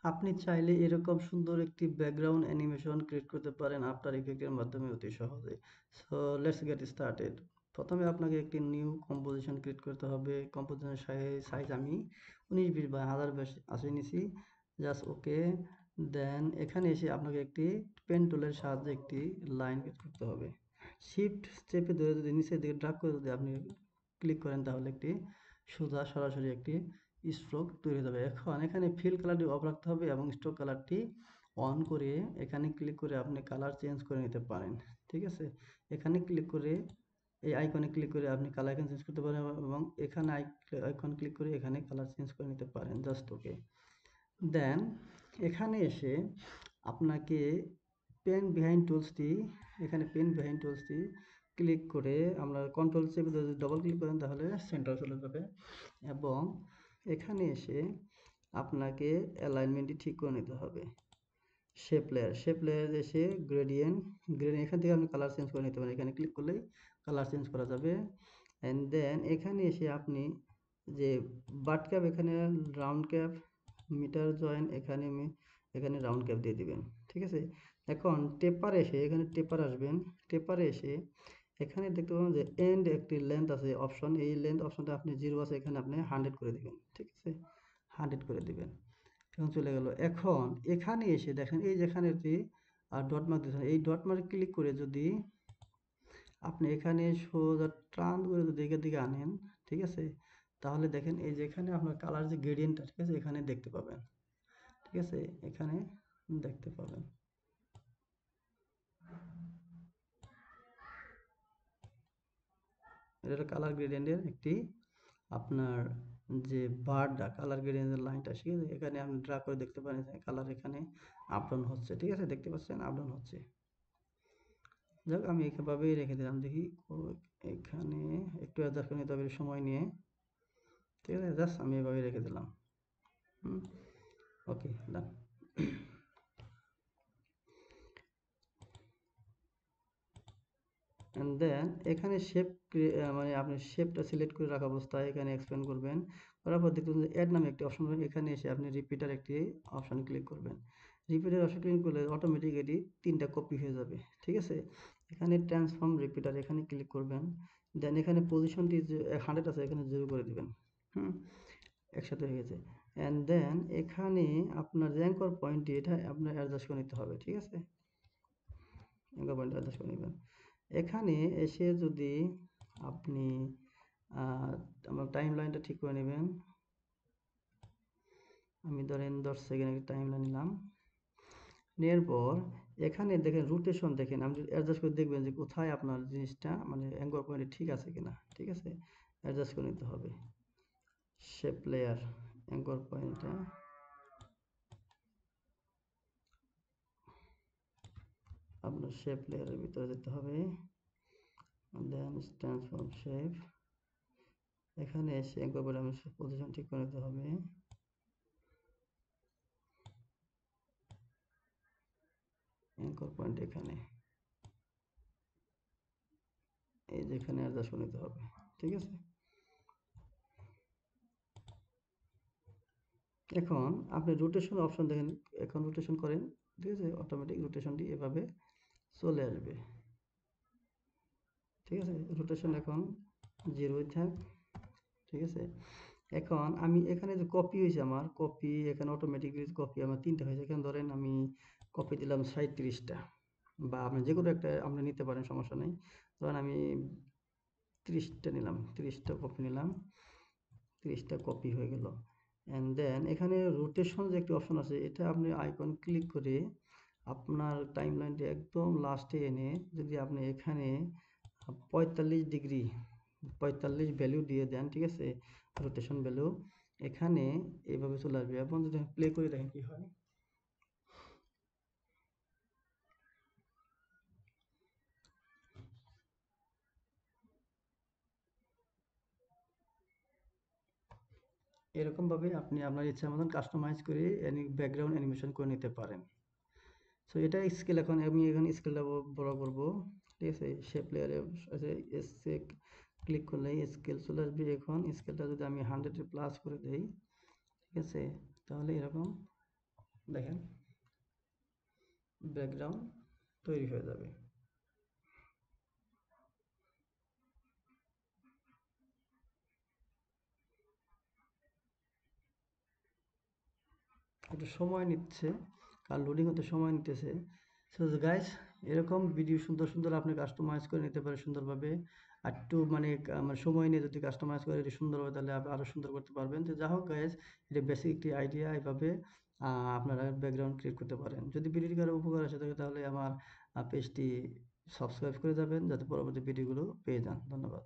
আপনি চাইলে এরকম সুন্দর একটি ব্যাকগ্রাউন্ড অ্যানিমেশন ক্রিয়েট করতে পারেন আফটার ইফেক্টের মাধ্যমে অতি সহজে। So let's get started. প্রথমে আপনাকে একটি নিউ কম্পোজিশন ক্রিয়েট করতে হবে। কম্পোজিশনের সাইজ আমি 1920 বাই 1080 নিছি। Just okay. দেন এখানে এসে আপনাকে একটি পেন টুলের সাহায্যে একটি লাইন ক্রিয়েট করতে হবে। শিফট চেপে ধরে যদি নিচের দিকে ড্রাগ করে যদি আপনি ক্লিক করেন তাহলে একটি সোজা সরাসরি একটি স্ট্রোক তৈরি হয়ে যাবে। এখন এখানে ফিল কালারটি অফ রাখতে হবে এবং স্ট্রোক কালারটি অন করে এখানে ক্লিক করে আপনি কালার চেঞ্জ করে নিতে পারেন। ঠিক আছে, এখানে ক্লিক করে এই আইকনে ক্লিক করে আপনি কালার আইকন চেঞ্জ করতে পারেন এবং এখানে আইকন ক্লিক করে এখানে কালার চেঞ্জ করে নিতে পারেন। Just okay. দেন এখানে এসে আপনাকে পেন বিহাইন্ড টুলসটি ক্লিক করে আমরা কন্ট্রোল চেপে যদি ডবল ক্লিক করেন তাহলে সেন্টার চলে যাবে এবং এখানে এসে আপনাকে অ্যালাইনমেন্টটি ঠিক করে নিতে হবে। শেপ লেয়ার এসে গ্রেডিয়েন্ট এখান থেকে আপনি কালার চেঞ্জ করে নিতে পারেন। এখানে ক্লিক করলেই কালার চেঞ্জ করা যাবে। অ্যান্ড দেন এখানে এসে আপনি যে বাট ক্যাপ এখানে রাউন্ড ক্যাপ মিটার জয়েন এখানে রাউন্ড ক্যাপ দিয়ে দিবেন। ঠিক আছে, এখন এখানে টেপার আসবেন। টেপারে এসে এখানে দেখতে পাবেন যে এন্ড একটি লেন্থ আছে অপশন, এই লেন্থ অপশনটা আপনি 0 আছে এখানে আপনি 100 করে দিবেন। ঠিক আছে, 100 করে দিবেন। এখন চলে গেল। এখন এখানে এসে দেখেন এই যেখানে ডট মার্ক দিয়েছেন, এই ডট মার্ক ক্লিক করে যদি আপনি এখানে সোজা টান করে যদি এখান দিকে আনেন, ঠিক আছে, তাহলে দেখেন এই যে এখানে আপনার কালার যে গ্রেডিয়েন্টটা, ঠিক আছে, এখানে দেখতে পাবেন। ঠিক আছে, এখানে দেখতে পাবেন। এটা হলো কালার গ্রেডিয়েন্টের একটি আপনার যে বারটা কালার গ্রেডিয়েন্টের লাইনটা, ঠিক আছে, এখানে আপনি ড্রা করে দেখতে পারেন কালার এখানে আপ ডাউন হচ্ছে। ঠিক আছে, দেখতে পাচ্ছেন আপ ডাউন হচ্ছে। যাক, আমি এভাবেই রেখে দিলাম। দেখি এখানে একটু অ্যাডজাস্ট করে নিতে হবে সময় নিয়ে। ঠিক আছে, জাস্ট আমি এভাবেই রেখে দিলাম। ওকে, ডান। অ্যান্ড দেন এখানে মানে আপনি শেপটা সিলেক্ট করে রাখা অবস্থায় এখানে এক্সপ্যান্ড করবেন। করার পর দেখবেন যে অ্যাড নামে একটি অপশন পাবেন। এখানে এসে আপনি রিপিটার একটি অপশানে ক্লিক করবেন। রিপিটার অপশন ক্লিক করলে অটোমেটিক এটি 3টা কপি হয়ে যাবে। ঠিক আছে, এখানে ট্রান্সফর্ম রিপিটার এখানে ক্লিক করবেন। দেন এখানে পজিশনটি যে 100 আছে এখানে 0 করে দিবেন। একসাথে হয়ে গেছে। অ্যান্ড দেন এখানে আপনার যে অ্যাঙ্কর পয়েন্টটি এটা আপনার অ্যাডজাস্ট করে নিতে হবে। ঠিক আছে, অ্যাঙ্কর পয়েন্ট অ্যাডজাস্ট করে নেবেন। এখানে এসে যদি আপনি আমার টাইম লাইনটা ঠিক করে নেবেন। আমি ধরেন 10 সেকেন্ড একটা টাইম লাইন নিলাম। নেওয়ার পর এখানে দেখেন রোটেশন, দেখেন আপনি অ্যাডজাস্ট করে দেখবেন যে কোথায় আপনার জিনিসটা মানে অ্যাঙ্কর পয়েন্ট ঠিক আছে কিনা। ঠিক আছে, অ্যাডজাস্ট করে নিতে হবে। শেপ লেয়ার অ্যাঙ্কর পয়েন্টটা আপনার শেপ লেয়ারের ভিতরে যেতে হবে। দেন ট্রান্সফর্ম শেপ, এখানে এসে অ্যাঙ্কর পয়েন্ট আমি পজিশন ঠিক করে নিতে হবে। অ্যাঙ্কর পয়েন্ট এখানে এই যেখানে অ্যাডজাস্ট করে নিতে হবে। ঠিক আছে, এখন আপনি রোটেশন অপশন দেখেন, এখন রোটেশন করেন। ঠিক আছে, অটোমেটিক রোটেশনটি এভাবে চলে আসবে। ঠিক আছে, রোটেশন এখন 0 থাক। ঠিক আছে, এখন আমি এখানে যে কপি হয়েছে আমার কপি, এখানে অটোমেটিকলি কপি আমার 3টা হয়েছে। এখানে ধরেন আমি কপি দিলাম 37টা, বা আপনি যে কোনো একটা আপনি নিতে পারেন, সমস্যা নেই। ধরেন আমি 30টা নিলাম, 30টা কপি নিলাম, 30টা কপি হয়ে গেল। অ্যান্ড দেন এখানে রোটেশন যে একটি অপশন আছে, এটা আপনি আইকন ক্লিক করে আপনার টাইম লাইনটি একদম লাস্টে এনে যদি আপনি এখানে 45 ডিগ্রি 45 ভ্যালু দিয়ে দেন, ঠিক আছে, রোটেশন ভ্যালু এখানে এইভাবে চলে আসবে। এবং যদি প্লে করে দেখেন কি হয়। এরকমভাবে আপনি আপনার ইচ্ছা মতন কাস্টমাইজ করে ব্যাকগ্রাউন্ড অ্যানিমেশন করে নিতে পারেন। সো এটা স্কেল, এখন আমি এখানে স্কেলটা বড় করব। ঠিক আছে, শেপ লেয়ারে এসে ক্লিক করলে স্কেল চলে আসবে। এখন স্কেলটা যদি আমি 100 প্লাস করে দেই, ঠিক আছে, তাহলে এরকম দেখেন ব্যাকগ্রাউন্ড তৈরি হয়ে যাবে। একটু সময় নিচ্ছে, কারণ লোডিং হতে সময় নিতেছে। সো গাইস, এরকম ভিডিও সুন্দর সুন্দর আপনি কাস্টমাইজ করে নিতে পারেন সুন্দরভাবে। আর একটু মানে মানে সময় নিয়ে যদি কাস্টমাইজ করে এটি সুন্দরভাবে, তাহলে আপনি আরও সুন্দর করতে পারবেন। তো যা হোক গাইস, এটা বেসিক একটি আইডিয়া। এভাবে আপনারা ব্যাকগ্রাউন্ড ক্রিয়েট করতে পারেন। যদি ভিডিওটি কারো উপকার আসে থাকে, তাহলে আমার পেজটি সাবস্ক্রাইব করে যাবেন, যাতে পরবর্তী ভিডিওগুলো পেয়ে যান। ধন্যবাদ।